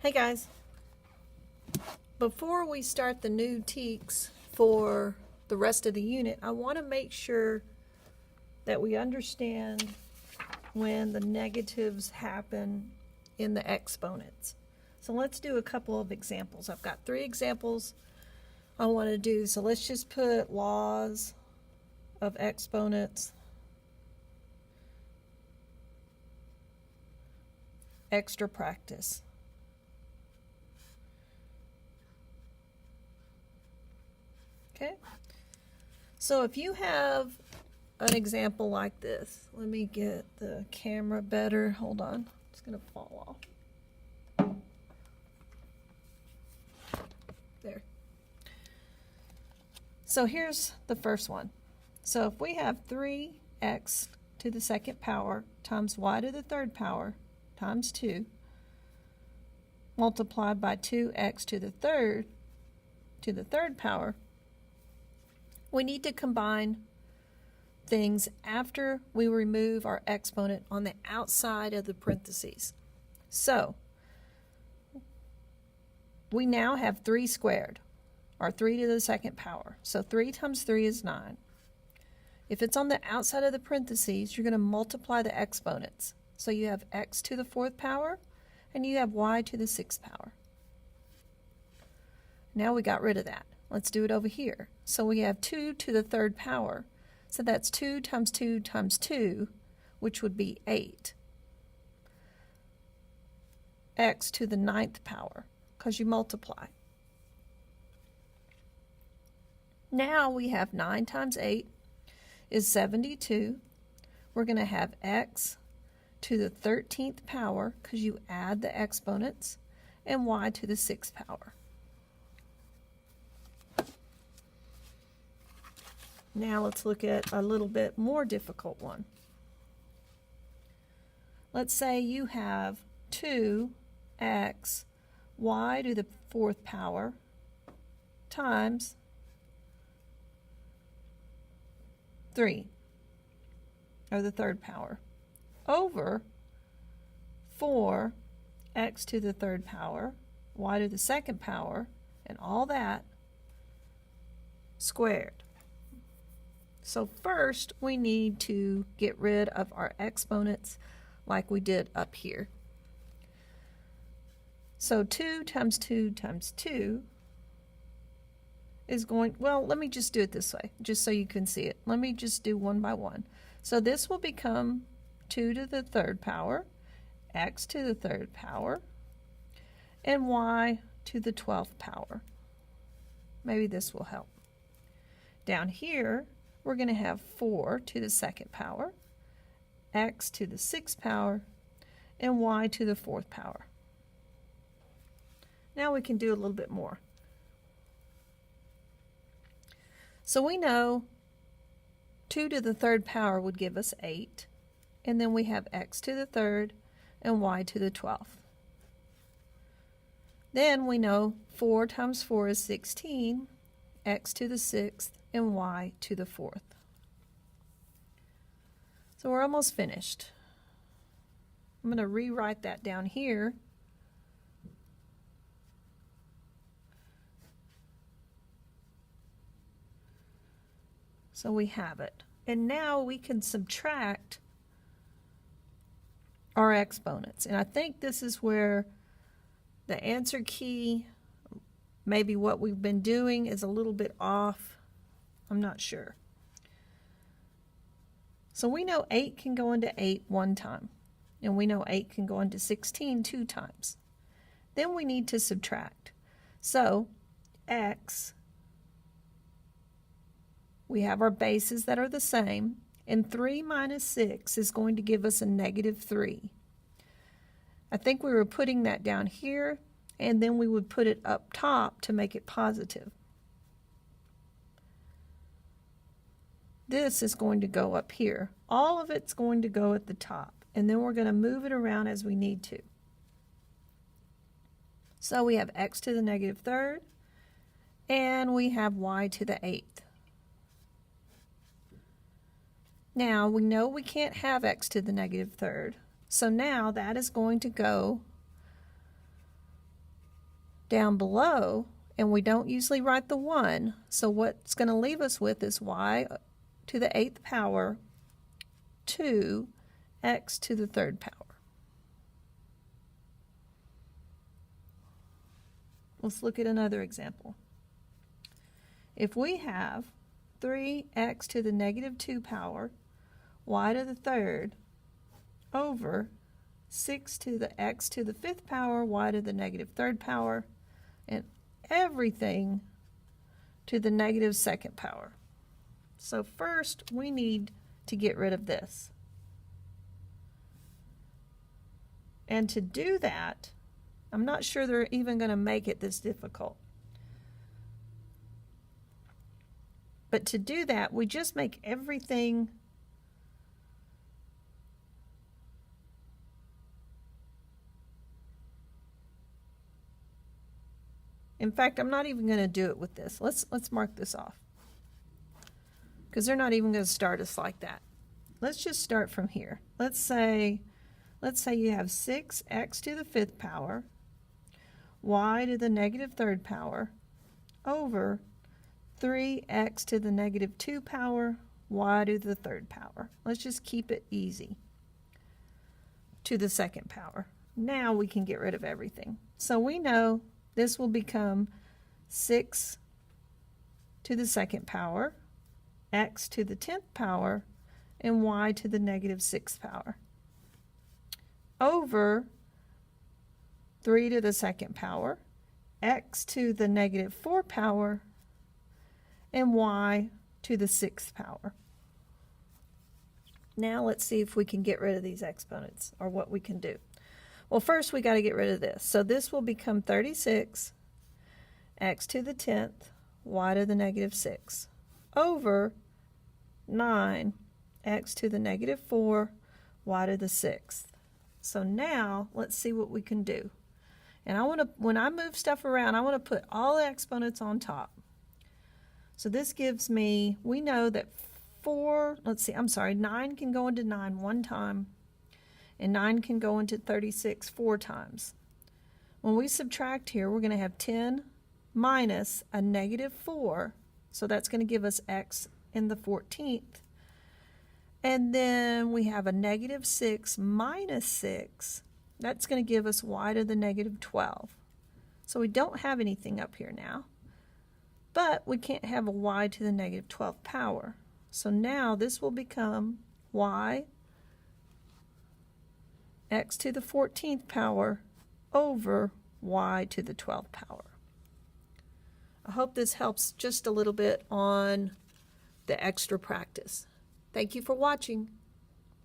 Hey guys, before we start the new TEKs for the rest of the unit, I want to make sure that we understand when the negatives happen in the exponents. So let's do a couple of examples. I've got 3 examples I want to do, so let's just put laws of exponents, extra practice. Okay, so if you have an example like this, let me get the camera better. Hold on, it's going to fall off. There. So here's the first one. So if we have 3x to the second power times y to the third power times 2 multiplied by 2x to the third power, we need to combine things after we remove our exponent on the outside of the parentheses. So we now have 3 squared, or 3 to the second power. So 3 times 3 is 9. If it's on the outside of the parentheses, you're going to multiply the exponents. So you have x to the 4th power, and you have y to the 6th power. Now we got rid of that. Let's do it over here. So we have 2 to the 3rd power. So that's 2 times 2 times 2, which would be 8. X to the 9th power, because you multiply. Now we have 9 times 8 is 72. We're going to have x to the 13th power, because you add the exponents, and y to the 6th power. Now let's look at a little bit more difficult one. Let's say you have 2x y to the 4th power times 3, or the 3rd power, over 4x to the 3rd power, y to the 2nd power, and all that squared. So first we need to get rid of our exponents like we did up here. So 2 times 2 times 2 is going, well, let me just do it this way, just so you can see it. Let me just do one by one. So this will become 2 to the 3rd power, x to the 3rd power, and y to the 12th power. Maybe this will help. Down here, we're going to have 4 to the 2nd power, x to the 6th power, and y to the 4th power. Now we can do a little bit more. So we know 2 to the 3rd power would give us 8, and then we have x to the 3rd and y to the 12th. Then we know 4 times 4 is 16, x to the 6th, and y to the 4th. So we're almost finished. I'm going to rewrite that down here. So we have it. And now we can subtract our exponents. And I think this is where the answer key, maybe what we've been doing, is a little bit off. I'm not sure. So we know 8 can go into 8 one time. And we know 8 can go into 16 2 times. Then we need to subtract. So x, we have our bases that are the same, and 3 minus 6 is going to give us a negative 3. I think we were putting that down here, and then we would put it up top to make it positive. This is going to go up here. All of it's going to go at the top, and then we're going to move it around as we need to. So we have x to the negative 3rd, and we have y to the 8th. Now we know we can't have x to the negative 3rd, so now that is going to go down below, and we don't usually write the 1, so what's going to leave us with is y to the 8th power 2 x to the 3rd power. Let's look at another example. If we have 3x to the negative 2 power y to the 3rd over 6 to the x to the 5th power y to the negative 3rd power, and everything to the negative 2nd power. So first we need to get rid of this. And to do that, I'm not sure they're even going to make it this difficult. But to do that, we just make everything in fact, I'm not even going to do it with this. Let's mark this off, because they're not even going to start us like that. Let's just start from here. Let's say you have 6x to the 5th power y to the negative 3rd power over 3x to the negative 2 power y to the 3rd power. Let's just keep it easy. To the 2nd power. Now we can get rid of everything. So we know this will become 6 to the 2nd power, x to the 10th power, and y to the negative 6th power, over 3 to the 2nd power, x to the negative 4 power, and y to the 6th power. Now let's see if we can get rid of these exponents, or what we can do. Well, first we got to get rid of this. So this will become 36 x to the 10th y to the negative 6 over 9 x to the negative 4 y to the 6th. So now let's see what we can do. And I want to, when I move stuff around, I want to put all the exponents on top. So this gives me, we know that 9 can go into 9 one time, and 9 can go into 36 4 times. When we subtract here, we're going to have 10 minus a negative 4, so that's going to give us x in the 14th. And then we have a negative 6 minus 6. That's going to give us y to the negative 12. So we don't have anything up here now, but we can't have a y to the negative 12th power. So now this will become y x to the 14th power over y to the 12th power. I hope this helps just a little bit on the extra practice. Thank you for watching.